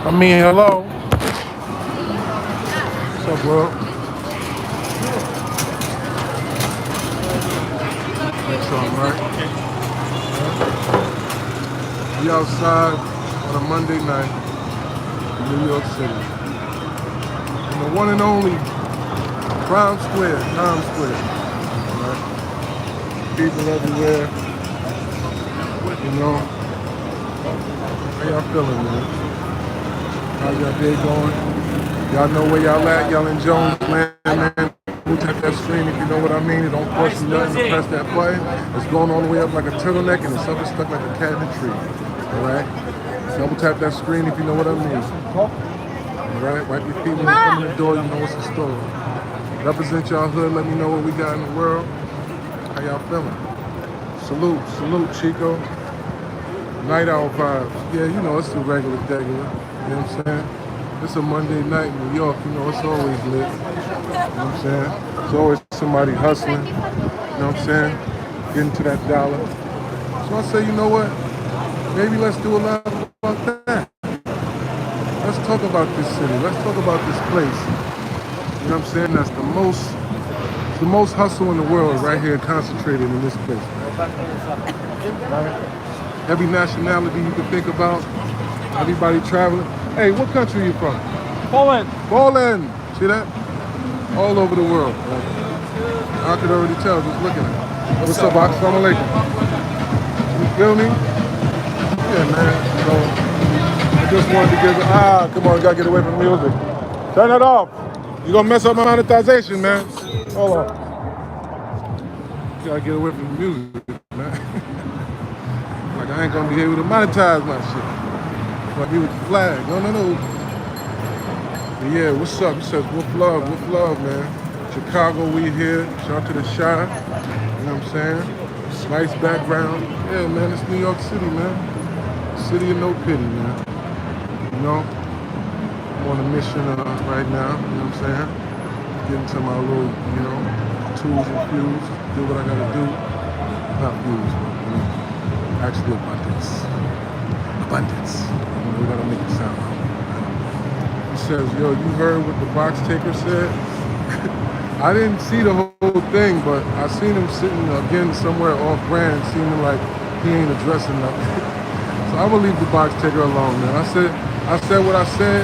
Hello. What's up, world? That's something, right? We outside on a Monday night in New York City. In the one and only Brown Square, Times Square. Right? People everywhere. How y'all feeling, man? How y'all day going? Y'all know where y'all at? Y'all in Jones land, man. We'll tap that screen if you know what I mean. It don't cost you nothing to press that button. It's going all the way up like a turtleneck and it's up and stuck like a cat in a tree. Alright? Double tap that screen if you know what I mean. Alright? Wipe your feet when you come in the door, you know what's in store. Represent y'all hood, let me know what we got in the world. How y'all feeling? Salute, Chico. Night owl vibes. Yeah, you know, it's the regular. You know what I'm saying? It's a Monday night in New York, you know, it's always lit. You know what I'm saying? There's always somebody hustling. You know what I'm saying? Getting to that dollar. So I say, you know what? Maybe let's do a lot about that. Let's talk about this city. Let's talk about this place. You know what I'm saying? That's the most hustle in the world right here concentrated in this place. Right? Every nationality you can think about, everybody traveling. Hey, what country are you from? Poland. Poland. See that? All over the world. Right? I could already tell just looking at it. What's up, Box? Assalamu alaikum. You feel me? Yeah, man. So I just wanted to give come on, you gotta get away from the music. Turn it off. You're gonna mess up my monetization, man. Hold on. You gotta get away from the music, man. Like I ain't gonna be able to monetize my shit. Like me with the flag. No. But yeah, what's up? He says, whoop love, man. Chicago, we here. Shout out to the Shy. You know what I'm saying? Nice background. Yeah, man, it's New York City, man. City of no pity, man. You know? I'm on a mission right now, you know what I'm saying? Getting to my little, tools and fuels. Do what I gotta do. Not fuels, but, actually abundance. We gotta make it sound right. He says, yo, you heard what the box taker said? I didn't see the whole thing, but I seen him sitting again somewhere off brand, seeming like he ain't addressing nothing. So I'm gonna leave the box taker alone, man. I said what I said.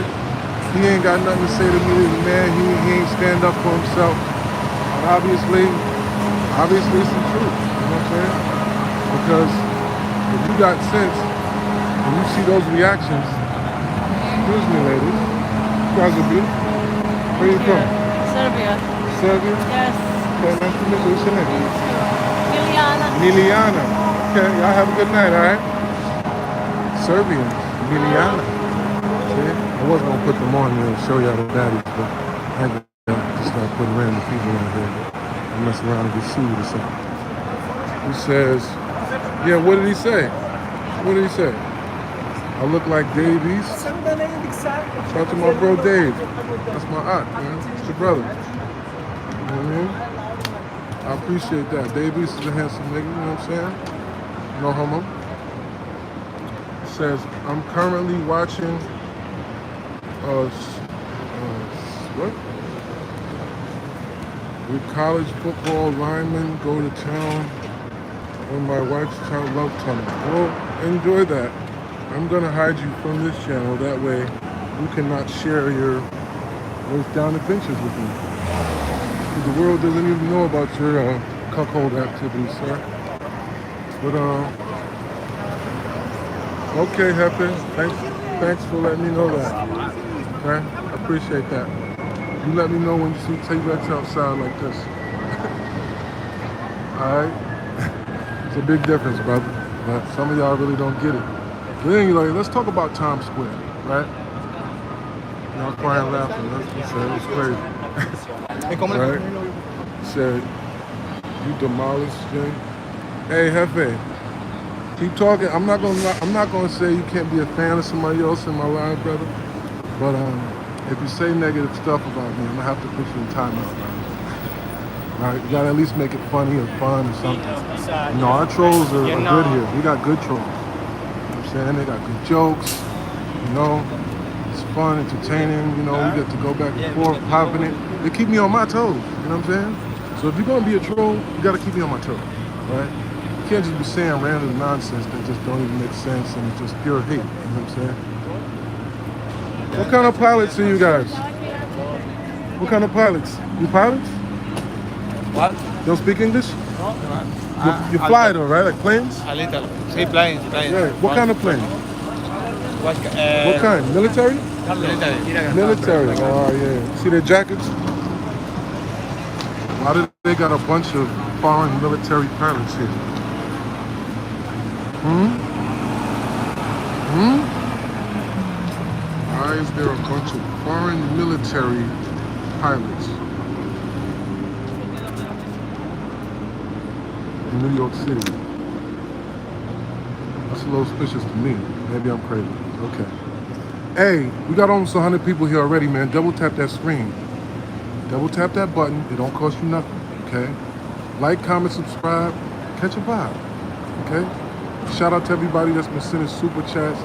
He ain't got nothing to say to me as a man. He ain't stand up for himself. And obviously it's the truth. You know what I'm saying? Because if you got sense and you see those reactions, excuse me, ladies, you guys are beautiful. Where you from? Serbia. Serbia? Yes. Okay, nice to meet you. What's your name? Liliana. Liliana. Okay, y'all have a good night, all right? Serbian. Liliana. See? I was going to put them on here and show y'all the baddies, but I ain't going to just start putting random people in here and mess around and get sued or something. He says, yeah, what did he say? I look like Davies. Shout out to my bro Dave. That's my aunt, man. It's your brother. You know what I mean? I appreciate that. Davies is a handsome nigga, you know what I'm saying? No homo. It says, I'm currently watching what? With college football linemen go to town on my wife's child love tunnel. Well, enjoy that. I'm gonna hide you from this channel. That way you cannot share your those down adventures with me. The world doesn't even know about your cuckold activities, sir. But okay, Hefe. Thanks for letting me know that. Okay, I appreciate that. You let me know when you see T-Rex outside like this. All right, it's a big difference, brother. But some of y'all really don't get it. But anyway, let's talk about Times Square, right? Y'all crying, laughing. That's it was crazy. Right? Said you demolished Jay. Hey, Hefe, keep talking. I'm not gonna say you can't be a fan of somebody else in my life, brother. But if you say negative stuff about me, I'm gonna have to put you in timeout, brother. All right, you gotta at least make it funny or fun or something. No, our trolls are good here. We got good trolls. You know what I'm saying? They got good jokes. You know, It's fun, entertaining. You know, we get to go back and forth, popping it. They keep me on my toes. You know what I'm saying? So if you're gonna be a troll, you gotta keep me on my toes, right? You can't just be saying random nonsense that just don't even make sense and it's just pure hate. You know what I'm saying? What kind of pilots are you guys? What kind of pilots? You pilots? What? Don't speak English? No, You fly though, right? Like planes? a little. Sí, planes, planes. Yeah. What kind of plane? What, What kind? Military? military. Military. Oh yeah. See their jackets? Why do they got a bunch of foreign military pilots here? Why is there a bunch of foreign military pilots in New York City? That's a little suspicious to me. Maybe I'm crazy. Okay. Hey, we got almost 100 people here already, man. Double tap that screen. Double tap that button. It don't cost you nothing, okay? Like, comment, subscribe. Catch a vibe, okay? Shout out to everybody that's been sending super chats.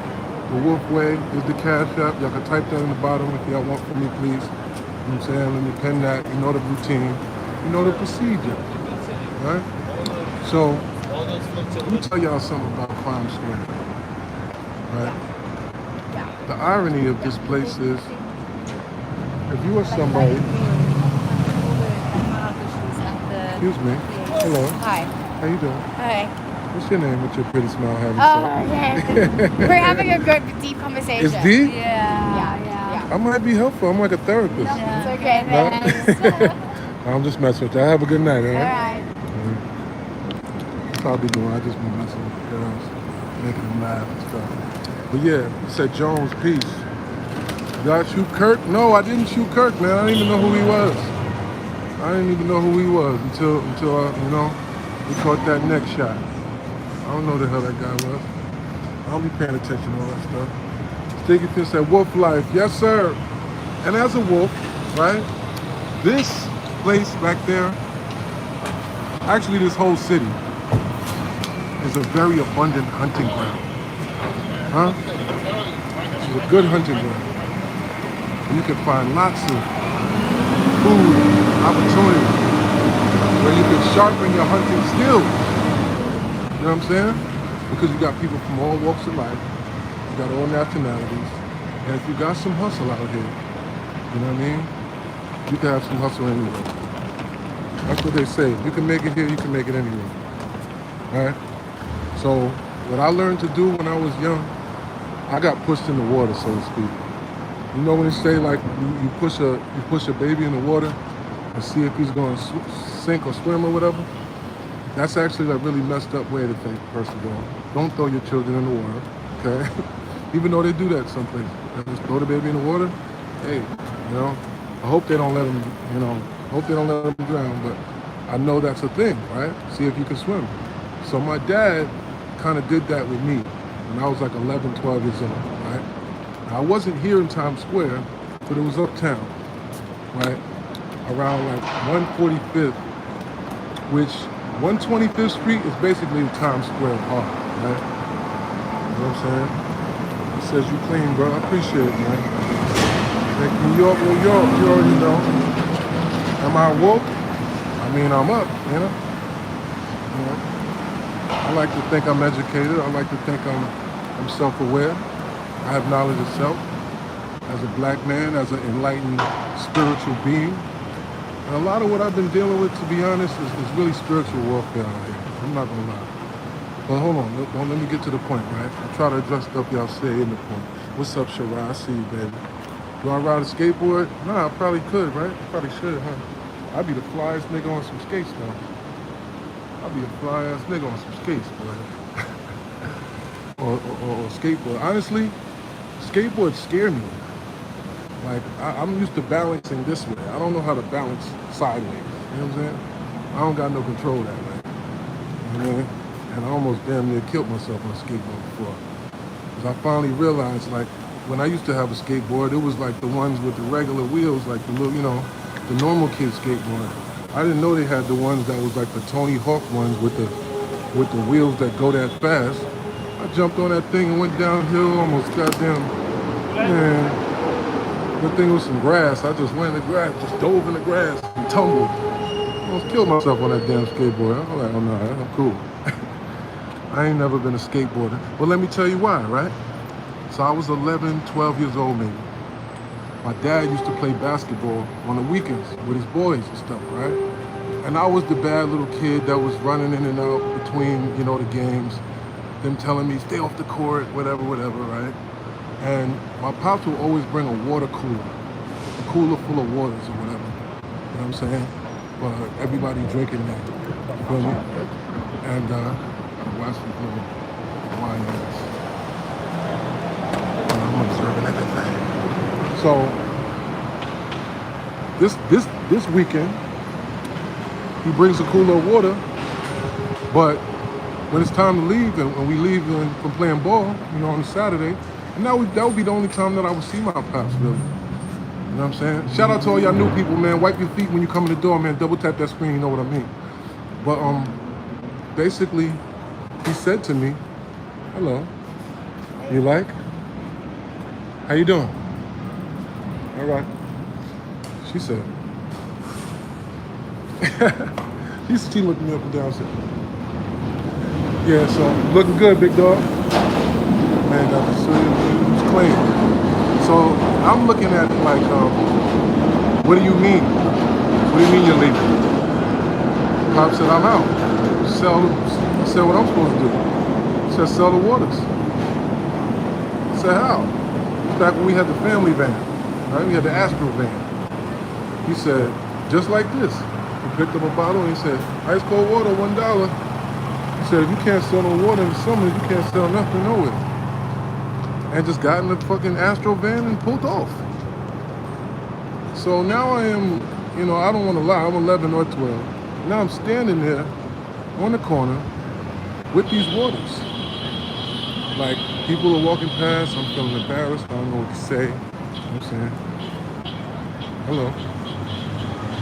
The Wolf Way is the cash app. Y'all can type that in the bottom if y'all want from me, please. You know what I'm saying? Let me pin that. You know the routine. You know the procedure, right? So, let me tell y'all something about Crime Square, right? The irony of this place is, if you are somebody, excuse me, hello, Hi. how you doing? Hi. What's your name with your pretty smile having Oh, okay. We're having a good, deep conversation. It's D? Yeah. I might be helpful. I'm like a therapist. It's okay. No? I'm just messing with you. Have a good night, all All right? right. That's how I be doing. I just be messing with girls, making them laugh and stuff. But yeah, it said Jones, peace. Did I shoot Kirk? No, I didn't shoot Kirk, man. I didn't even know who he was. I didn't even know who he was until you know, we caught that neck shot. I don't know who the hell that guy was. I don't be paying attention to all that stuff. Sticky Finn said, Wolf Life. Yes, sir. And as a wolf, right, this place back there, actually this whole city, is a very abundant hunting ground. Huh? It's a good hunting ground. And you can find lots of food opportunities where you can sharpen your hunting skills. You know what I'm saying? Because you got people from all walks of life, you got all nationalities, and if you got some hustle out here, you know what I mean? You can have some hustle anywhere. That's what they say. If you can make it here, you can make it anywhere. Alright? So what I learned to do when I was young, I got pushed in the water, so to speak. You know when they say like you push a baby in the water and see if he's going to sink or swim or whatever? That's actually a really messed up way to think, first of all. Don't throw your children in the water, okay? Even though they do that someplace. Just throw the baby in the water. Hey, you know, I hope they don't let them, you know, hope they don't let them drown, but I know that's a thing, right? See if you can swim. So my dad kind of did that with me when I was like 11, 12 years old, right? I wasn't here in Times Square, but it was uptown, right? Around like 145th, which 125th Street is basically the Times Square Park, right? You know what I'm saying? It says you clean, bro. I appreciate it, man. Like New York, you already know. Am I woke? I mean, I'm up, you know? You know? I like to think I'm educated. I like to think I'm self-aware. I have knowledge of self. As a black man, as an enlightened spiritual being. And a lot of what I've been dealing with, to be honest, is really spiritual warfare out here. I'm not gonna lie. But hold on, don't let me get to the point, right? I try to address stuff y'all say in the point. What's up, Shara? I see you, baby. Do I ride a skateboard? Nah, I probably could, right? Probably should, huh? I'd be the flyest nigga on some skates, though. I'd be a fly-ass nigga on some skates, boy. or skateboard. Honestly, skateboards scare me. Like, I'm used to balancing this way. I don't know how to balance sideways. You know what I'm saying? I don't got no control that way. You know what I mean? And I almost damn near killed myself on a skateboard before. Because I finally realized, like, when I used to have a skateboard, it was like the ones with the regular wheels, like the little, you know, the normal kid skateboard. I didn't know they had the ones that was like the Tony Hawk ones with the wheels that go that fast. I jumped on that thing and went downhill, almost goddamn, man. Good thing with some grass. I just went in the grass, just dove in the grass and tumbled. I almost killed myself on that damn skateboard. I'm like, oh no, I'm cool. I ain't never been a skateboarder. But let me tell you why, right? So I was 11, 12 years old maybe. My dad used to play basketball on the weekends with his boys and stuff, right? And I was the bad little kid that was running in and out between, you know, the games. Them telling me, stay off the court, whatever, right? And my pops would always bring a water cooler, a cooler full of waters or whatever. You know what I'm saying? Well, everybody drinking that. You feel me? And watch me for wine glass. I'm observing everything. So this weekend, he brings a cooler of water, but when it's time to leave, and when we leave from playing ball, you know, on a Saturday, and that would be the only time that I would see my pops, really. You know what I'm saying? Shout out to all y'all new people, man. Wipe your feet when you come in the door, man. Double tap that screen, you know what I mean. But basically, he said to me, hello, you like? How you doing? All right. She said, she looked me up and down and said, yeah, so looking good, big dog. Man, Dr. Serius, he was clean. So I'm looking at it like, what do you mean? What do you mean you're leaving? Pop said, I'm out. I said, what I'm supposed to do? He said, sell the waters. I said, how? Back when we had the family van, right? We had the Astro van. He said, just like this. He picked up a bottle and he said, ice cold water, $1. He said, if you can't sell no water in the summer, you can't sell nothing nowhere. And just got in the fucking Astro van and pulled off. So now I am, you know, I don't want to lie, I'm 11 or 12. Now I'm standing there on the corner with these waters. Like, people are walking past, I'm feeling embarrassed, I don't know what to say. You know what I'm saying? Hello.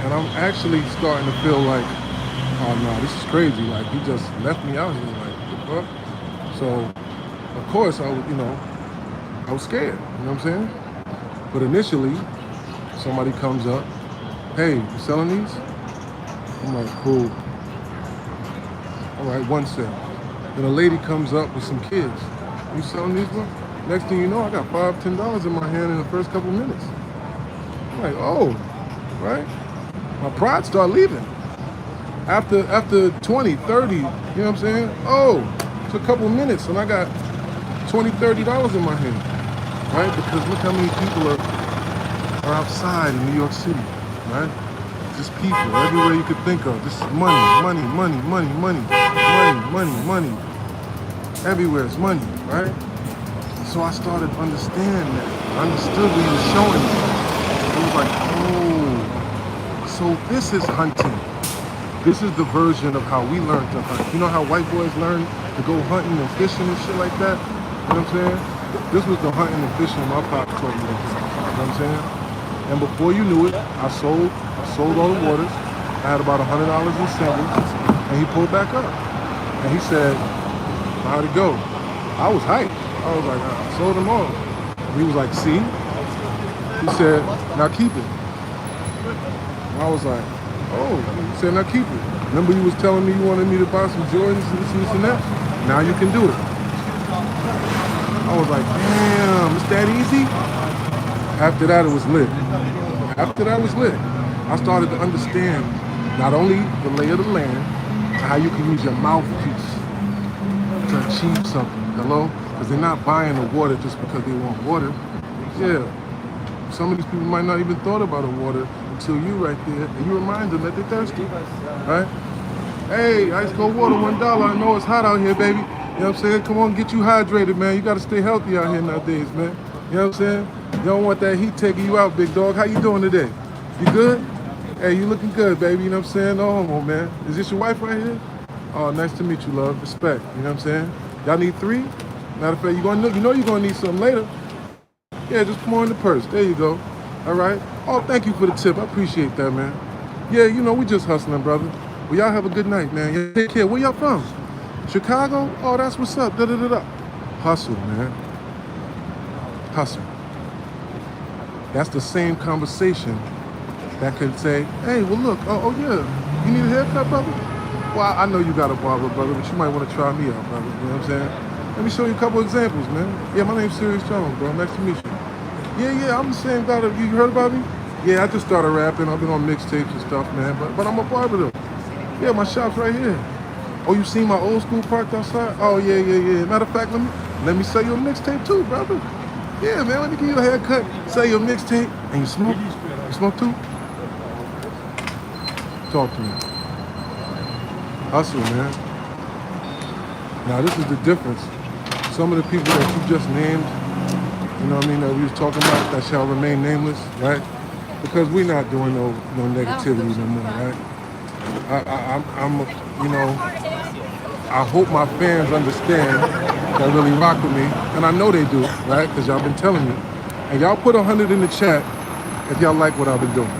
And I'm actually starting to feel like, oh no, this is crazy. Like, he just left me out here, like, what the fuck? So, of course, I was scared, you know what I'm saying? But initially, somebody comes up, hey, you selling these? I'm like, cool. All right, one sale. Then a lady comes up with some kids. You selling these ones? Next thing you know, I got $5, $10 in my hand in the first couple minutes. I'm like, oh, right? My pride started leaving. After 20, 30, you know what I'm saying? Oh, it's a couple minutes and I got $20, $30 in my hand, right? Because look how many people are outside in New York City, right? Just people everywhere you could think of. Just money. Everywhere is money, right? So I started understanding that. I understood what he was showing me. It was like, oh, so this is hunting. This is the version of how we learned to hunt. You know how white boys learn to go hunting and fishing and shit like that? You know what I'm saying? This was the hunting and fishing my pop taught me. You know what I'm saying? And before you knew it, I sold all the waters. I had about $100 in savings, and he pulled back up. And he said, how'd it go? I was hyped. I was like, I sold them all. He was like, see? He said, now keep it. And I was like, oh, he said, now keep it. Remember you was telling me you wanted me to buy some Jordans and this and that? Now you can do it. I was like, damn, it's that easy? After that, it was lit. After that was lit. I started to understand not only the lay of the land, how you can use your mouthpiece to achieve something. Hello? Because they're not buying the water just because they want water. Yeah. Some of these people might not even thought about the water until you right there, and you remind them that they're thirsty. Right? Hey, ice cold water, $1. I know it's hot out here, baby. You know what I'm saying? Come on, get you hydrated, man. You got to stay healthy out here nowadays, man. You know what I'm saying? You don't want that heat taking you out, big dog. How you doing today? You good? Hey, you looking good, baby. You know what I'm saying? No homo, man. Is this your wife right here? Oh, nice to meet you, love. Respect. You know what I'm saying? Y'all need 3? Matter of fact, you know you're gonna need something later. Yeah, just pour in the purse. There you go. All right. Oh, thank you for the tip. I appreciate that, man. Yeah, you know, we just hustling, brother. Well, y'all have a good night, man. Yeah, take care. Where y'all from? Chicago? Oh, that's what's up. Da-da-da-da. Hustle, man. Hustle. That's the same conversation that could say, hey, well look, oh yeah, you need a haircut, brother? Well, I know you got a barber, brother, but you might want to try me out, brother. You know what I'm saying? Let me show you a couple examples, man. Yeah, my name's Serius Jones, bro. Nice to meet you. Yeah, I'm the same guy that you heard about me? Yeah, I just started rapping. I've been on mixtapes and stuff, man. But I'm a barber though. Yeah, my shop's right here. Oh, you seen my old school parked outside? Oh yeah. Matter of fact, let me sell you a mixtape too, brother. Yeah, man, let me give you a haircut, sell you a mixtape, and you smoke? You smoke too? Talk to me. Hustle, man. Now this is the difference. Some of the people that you just named, you know what I mean, that we was talking about, that shall remain nameless, right? Because we're not doing no negativity no more, right? I'm, you know, I hope my fans understand that really rock with me, and I know they do, right? Because y'all been telling me. And y'all put 100 in the chat if y'all like what I've been doing.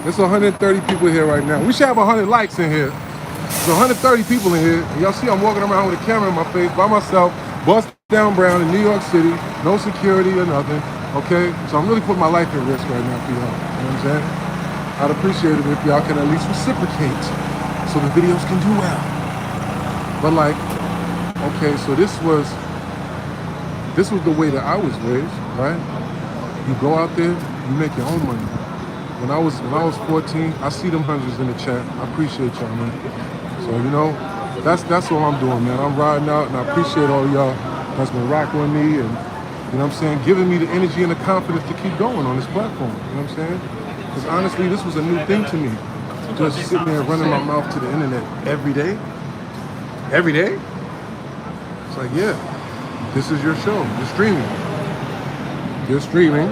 There's 130 people here right now. We should have 100 likes in here. There's 130 people in here. And y'all see I'm walking around with a camera in my face by myself, bust down brown in New York City, no security or nothing, okay? So I'm really putting my life at risk right now for y'all, you know what I'm saying? I'd appreciate it if y'all can at least reciprocate so the videos can do well. But like, okay, so this was the way that I was raised, right? You go out there, you make your own money. When I was 14, I see them hundreds in the chat. I appreciate y'all, man. So you know, that's all I'm doing, man. I'm riding out, and I appreciate all of y'all that's been rocking with me, and you know what I'm saying, giving me the energy and the confidence to keep going on this platform. You know what I'm saying? Because honestly, this was a new thing to me. Just sitting there running my mouth to the internet every day. Every day? It's like, yeah, this is your show. You're streaming. You're streaming,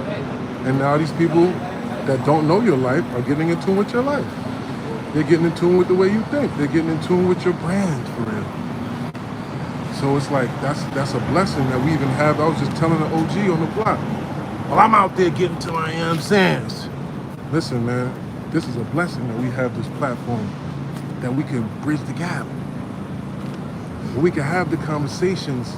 and now these people that don't know your life are getting in tune with your life. They're getting in tune with the way you think. They're getting in tune with your brand, for real. So it's like, that's a blessing that we even have. I was just telling an OG on the block, well, I'm out there getting to my sayings. Listen, man, this is a blessing that we have this platform, that we can bridge the gap. We can have the conversations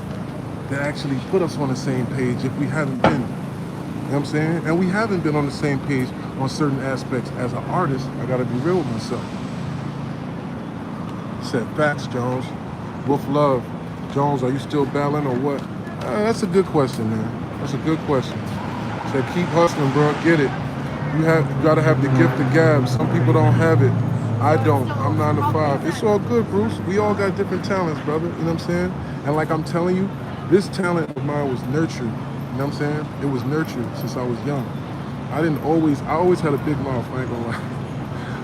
that actually put us on the same page if we haven't been. You know what I'm saying? And we haven't been on the same page on certain aspects. As an artist, I gotta be real with myself. Said facts, Jones. Wolf Love. Jones, are you still battling or what? That's a good question, man. That's a good question. Said keep hustling, bro. Get it. You gotta have the gift of gab. Some people don't have it. I don't. I'm 9 to 5. It's all good, Bruce. We all got different talents, brother. You know what I'm saying? And like I'm telling you, this talent of mine was nurtured. You know what I'm saying? It was nurtured since I was young. I always had a big mouth, I ain't gonna lie.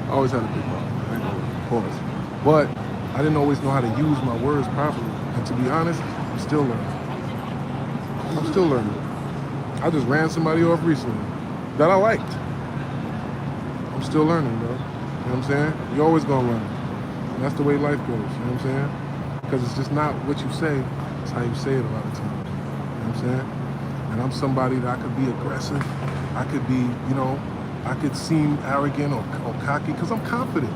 I always had a big mouth, I ain't gonna lie. Pause. But I didn't always know how to use my words properly. And to be honest, I'm still learning. I'm still learning. I just ran somebody off recently that I liked. I'm still learning, bro. You know what I'm saying? You're always gonna learn. And that's the way life goes, you know what I'm saying? Because it's just not what you say, it's how you say it a lot of times. You know what I'm saying? And I'm somebody that I could be aggressive, I could be, you know, I could seem arrogant or cocky because I'm confident.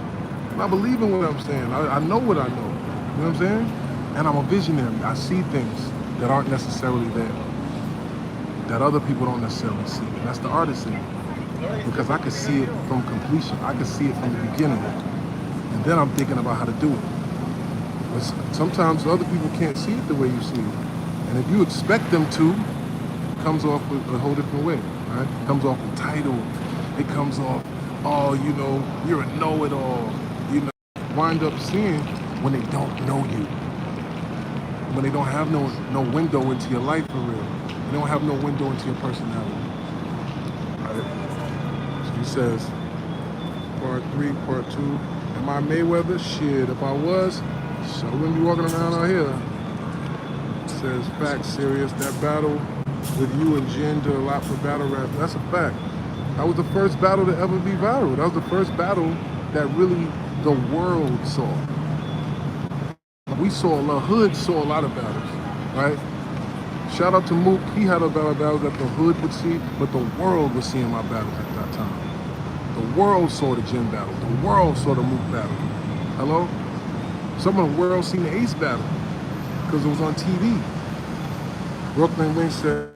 And I believe in what I'm saying. I know what I know. You know what I'm saying? And I'm a visionary. I see things that aren't necessarily there, that other people don't necessarily see. And that's the artist in me. Because I could see it from completion. I could see it from the beginning. And then I'm thinking about how to do it. But sometimes other people can't see it the way you see it. And if you expect them to, it comes off with a whole different way, right? It comes off entitled. It comes off, oh, you know, you're a know-it-all. You know, wind up seeing when they don't know you. When they don't have no window into your life for real. They don't have no window into your personality. Right? So he says, part 3, part 2. Am I Mayweather? Shit, if I was, so I wouldn't be walking around out here. It says, facts, Serious. That battle with you and Jen did a lot for battle rap. That's a fact. That was the first battle to ever be viral. That was the first battle that really the world saw. We saw, the hood saw a lot of battles, right? Shout out to Mook. He had a battle that the hood would see, but the world was seeing my battles at that time. The world saw the Jen battle. The world saw the Mook battle. Hello? Some of the world seen the Ace battle because it was on TV. Brooklyn Wing says,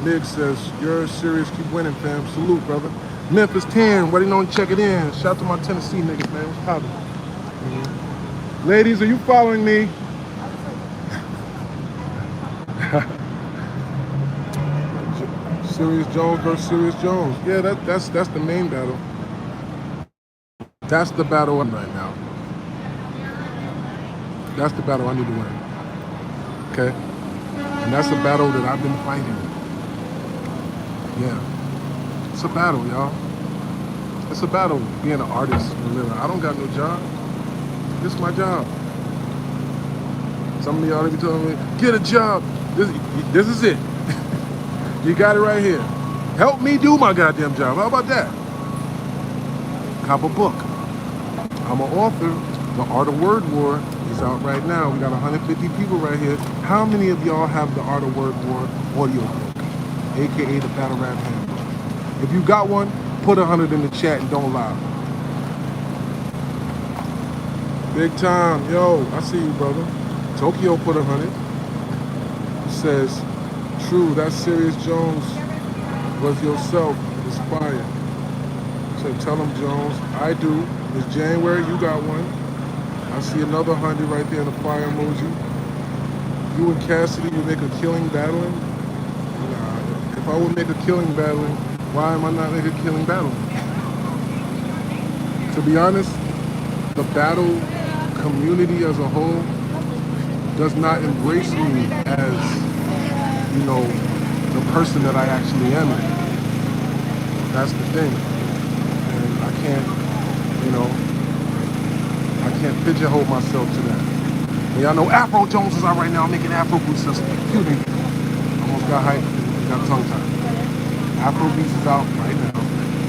Mig says, you're serious, keep winning, fam. Salute, brother. Memphis 10, why do you know check it in? Shout out to my Tennessee niggas, man. What's poppin'? Ladies, are you following me? Serius Jones versus Serius Jones. Yeah, that's the main battle. That's the battle I'm right now. That's the battle I need to win. Okay? And that's a battle that I've been fighting. Yeah. It's a battle, y'all. It's a battle being an artist and living. I don't got no job. This is my job. Some of y'all be telling me, get a job. This is it. You got it right here. Help me do my goddamn job. How about that? Cop a book. I'm an author. The Art of Word War is out right now. We got 150 people right here. How many of y'all have the Art of Word War audio book? AKA the Battle Rap Handbook. If you got one, put 100 in the chat and don't lie. Big time. Yo, I see you, brother. Tokyo put 100. He says, true, that Serius Jones was yourself. Inspired. So tell him, Jones, I do. It's January, you got one. I see another 100 right there in the fire emoji. You and Cassidy would make a killing battling? Nah, if I would make a killing battling, why am I not making a killing battling? To be honest, the battle community as a whole does not embrace me as, you know, the person that I actually am. That's the thing. And I can't, you know, I can't pigeonhole myself to that. And y'all know Afro Jones is out right now making Afro Beats. Excuse me. Almost got hyped. Got tongue tied. Afro Beats is out right now.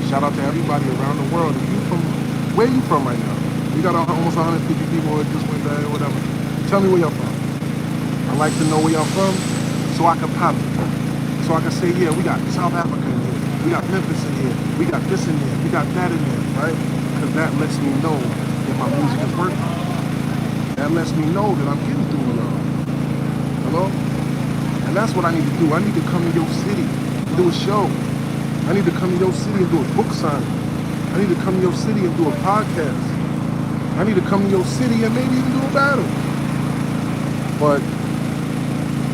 Shout out to everybody around the world. If you from, where you from right now? We got almost 150 people that just went there or whatever. Tell me where y'all from. I like to know where y'all from so I can pop it. So I can say, yeah, we got South Africa in here. We got Memphis in here. We got this in there. We got that in there, right? Because that lets me know that my music is working. That lets me know that I'm getting through to y'all. Hello? And that's what I need to do. I need to come to your city and do a show. I need to come to your city and do a book signing. I need to come to your city and do a podcast. I need to come to your city and maybe even do a battle. But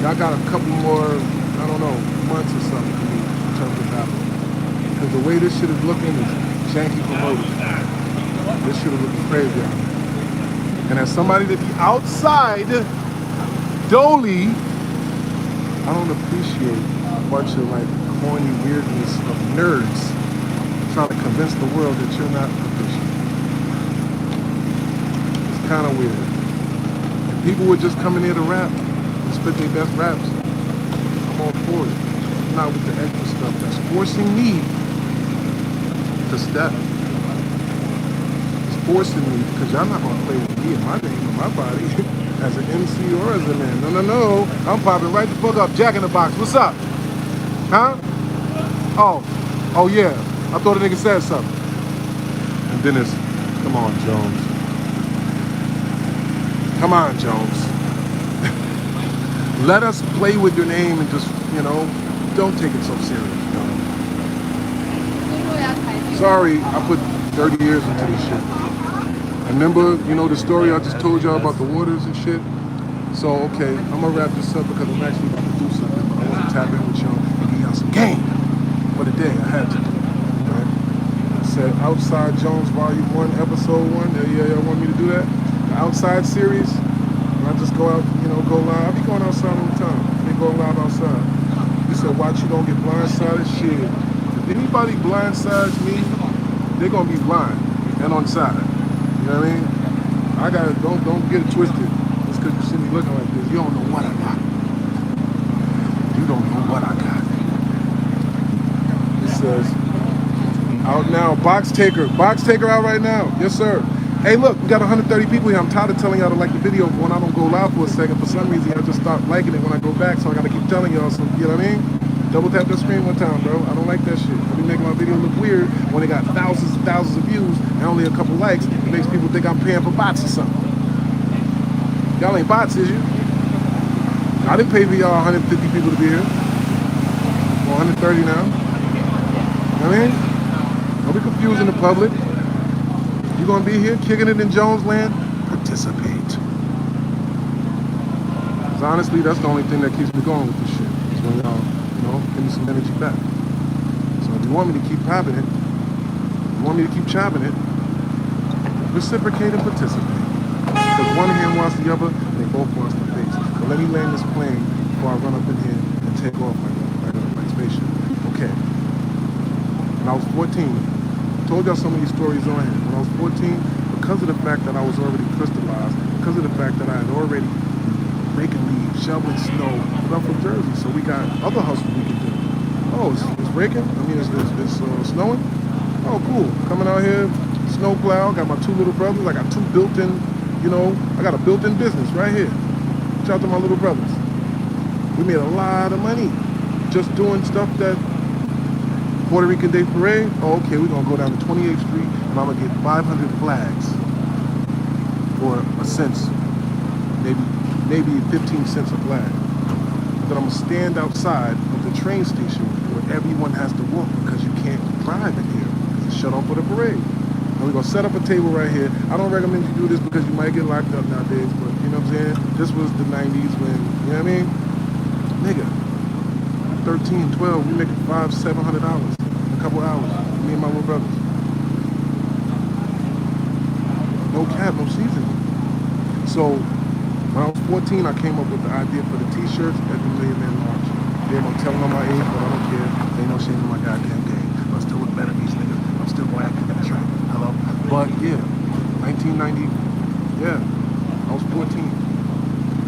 y'all got a couple more, I don't know, months or something for me in terms of battle. Because the way this shit is looking is janky promoted. This shit is looking crazy out here. And as somebody that be outside Dolly, I don't appreciate a bunch of like corny weirdness of nerds trying to convince the world that you're not proficient. It's kind of weird. If people were just coming here to rap and spit their best raps, I'm all for it. I'm not with the extra stuff that's forcing me to step. It's forcing me because y'all not gonna play with me and my name and my body as an MC or as a man. No. I'm popping right the fuck up. Jack in the Box. What's up? Huh? Oh yeah. I thought a nigga said something. And then it's, come on, Jones. Come on, Jones. Let us play with your name and just, you know, don't take it so serious. You know? Sorry, I put 30 years into this shit. Remember, you know, the story I just told y'all about the waters and shit? So, okay, I'm gonna wrap this up because I'm actually about to do something. I want to tap in with y'all and give y'all some game for the day. I had to. Said Outside Jones Volume 1, Episode 1. Yeah, y'all want me to do that? The Outside series. When I just go out, you know, go live. I be going outside all the time. I be going live outside. He said, watch you don't get blindsided. Shit. If anybody blindsides me, they're gonna be blind and on side. You know what I mean? I gotta, don't get it twisted. Just cause you see me looking like this, you don't know what I got. You don't know what I got. It says, out now, Box Taker out right now. Yes, sir. Hey, look, we got 130 people here. I'm tired of telling y'all to like the video when I don't go live for a second. For some reason, I just start liking it when I go back, so I gotta keep telling y'all. So, you know what I mean? Double tap that screen one time, bro. I don't like that shit. I be making my video look weird when they got thousands and thousands of views and only a couple likes. It makes people think I'm paying for bots or something. Y'all ain't bots, is you? I didn't pay for y'all 150 people to be here. Or 130 now. You know what I mean? Don't be confusing the public. You gonna be here kicking it in Jones land? Participate. Because honestly, that's the only thing that keeps me going with this shit. Is when y'all, give me some energy back. So if you want me to keep having it, you want me to keep chopping it, reciprocate and participate. Because one hand wants the other, and they both wants the face. So let me land this plane before I run up in here and take off like spaceship. Okay. When I was 14, I told y'all some of these stories on here. When I was 14, because of the fact that I was already crystallized, because of the fact that I had already raking leaves, shoveling snow, but I'm from Jersey, so we got other hustles we can do. Oh, it's raking? I mean, it's snowing? Oh, cool. Coming out here, snow plow, got my two little brothers. I got two built-in, I got a built-in business right here. Shout out to my little brothers. We made a lot of money just doing stuff that Puerto Rican Day Parade. Oh, okay, we're gonna go down to 28th Street and I'm gonna get 500 flags for a cent, maybe 15 cents a flag. Then I'm gonna stand outside of the train station where everyone has to walk because you can't drive in here because it's shut off for the parade. And we're gonna set up a table right here. I don't recommend you do this because you might get locked up nowadays, but you know what I'm saying? This was the 90s when, you know what I mean? Nigga, 13, 12, we making $500-700 in a couple hours. Me and my little brothers. No cap, no seasoning. So when I was 14, I came up with the idea for the t-shirts at the Million Man March. Damn, I'm telling on my age, but I don't care. Ain't no shame in my goddamn game. I still look better than these niggas. I'm still more active in the track. Hello? But yeah, 1990, yeah, I was 14.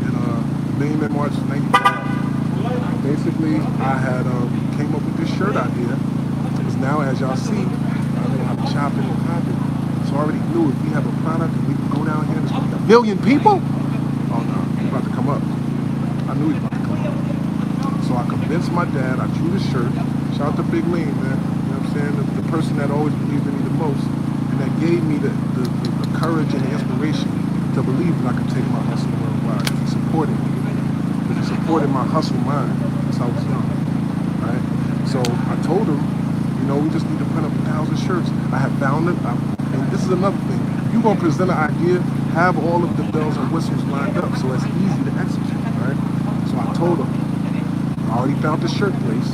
And Million Man March 95. Basically, I had came up with this shirt idea. Because now, as y'all see, I know how to chop it and pop it. So I already knew if we have a product and we can go down here and there's gonna be 1 million people. Oh no, he's about to come up. I knew he was about to come up. So I convinced my dad, I drew the shirt. Shout out to Big Lean, man. You know what I'm saying? The person that always believed in me the most. And that gave me the courage and the inspiration to believe that I could take my hustle worldwide. Because he supported me. Because he supported my hustle mind since I was young. Right? So I told him, we just need to print up 1,000 shirts. I had found it. And this is another thing. If you're going to present an idea, have all of the bells and whistles lined up so it's easy to execute, right? So I told him, I already found the shirt place.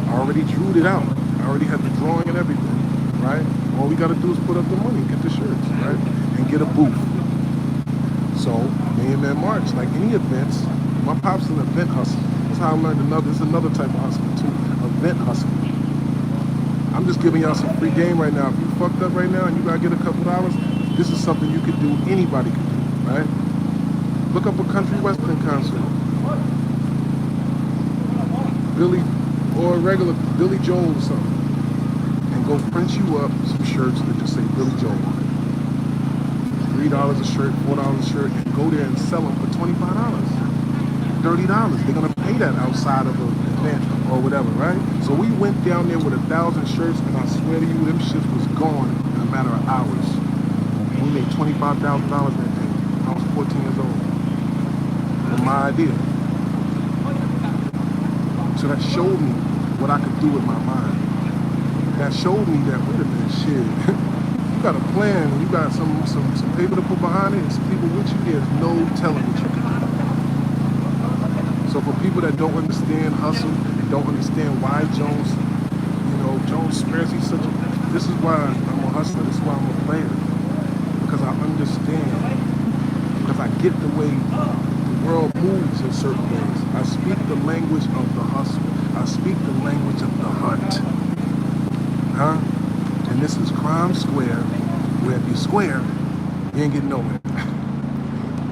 I already drew it out. I already had the drawing and everything, right? All we got to do is put up the money, get the shirts, right? And get a booth. So, Million Man March, like any events, my pop's an event hustler. That's how I learned this is another type of hustling too, event hustling. I'm just giving y'all some free game right now. If you fucked up right now and you gotta get a couple dollars, this is something you could do, anybody can do, right? Look up a country western concert. Billy, or a regular Billy Joel or something. And go print you up some shirts that just say Billy Joel on it. $3 a shirt, $4 a shirt, and go there and sell them for $25, $30. They're gonna pay that outside of an event or whatever, right? So we went down there with 1,000 shirts, and I swear to you, them shits was gone in a matter of hours. And we made $25,000 that day. I was 14 years old. With my idea. So that showed me what I could do with my mind. That showed me that, wait a minute, shit. You got a plan, and you got some paper to put behind it, and some people with you, there's no telling what you can do. So for people that don't understand hustle, and don't understand why Jones swears he's such a, this is why I'm a hustler, this is why I'm a player. Because I understand, because I get the way the world moves in certain ways. I speak the language of the hustle. I speak the language of the hunt. Huh? And this is Crime Square, where if you're square, you ain't getting nowhere.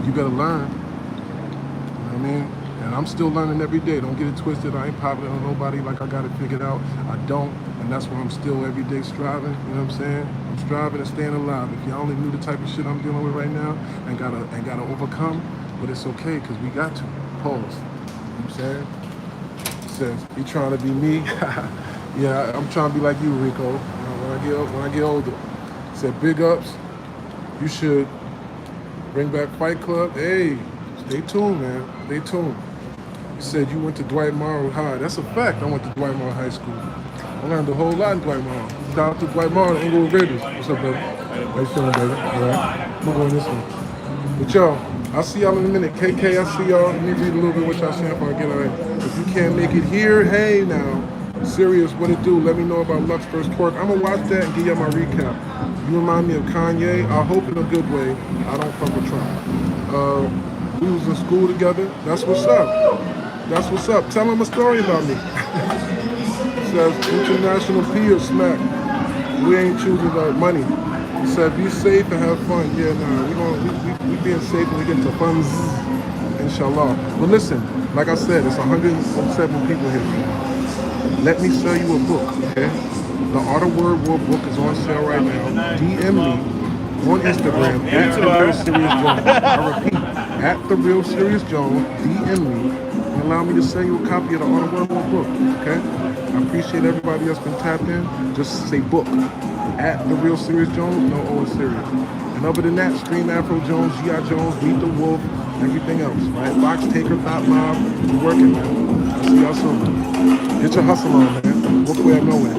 You gotta learn. You know what I mean? And I'm still learning every day. Don't get it twisted. I ain't popping on nobody like I got it figured out. I don't. And that's why I'm still every day striving. You know what I'm saying? I'm striving and staying alive. If y'all only knew the type of shit I'm dealing with right now and gotta overcome, but it's okay, because we got to. Pause. You know what I'm saying? He says, you trying to be me? Yeah, I'm trying to be like you, Rico. When I get older. He said, big ups. You should bring back Fight Club. Hey, Stay tuned, man. Stay tuned. You said you went to Dwight Morrow High. That's a fact. I went to Dwight Morrow High School. I learned a whole lot in Dwight Morrow. Shout out to Dwight Morrow and Inglewood Raiders. What's up, brother? How you feeling, brother? All right. I'm going this one. But y'all, I'll see y'all in a minute. KK, I see y'all. Let me read a little bit what y'all saying before I get all right. If you can't make it here, hey now. Serious, what it do? Let me know about Lux vs. Twerk. I'm gonna watch that and give y'all my recap. You remind me of Kanye. I hope in a good way. I don't fuck with Trump. We was in school together. That's what's up. That's what's up. Tell him a story about me. Says international peer smack. We ain't choosing our money. He said be safe and have fun. Yeah, nah, we being safe when we get to funds. Inshallah. But listen, like I said, it's 107 people here. Let me sell you a book, okay? The Art of Word book is on sale right now. DM me on Instagram at The Real Serious Jones. I repeat, at The Real Serious Jones. DM me and allow me to sell you a copy of the Art of Word book, okay? I appreciate everybody that's been tapped in. Just say book. At The Real Serious Jones, no O in Serious. And other than that, Stream Afro Jones, G.I. Jones, Meet the Wolf, everything else, right? Boxtaker.live, we're working, man. I'll see y'all soon. Get your hustle on, man. Work way I know it.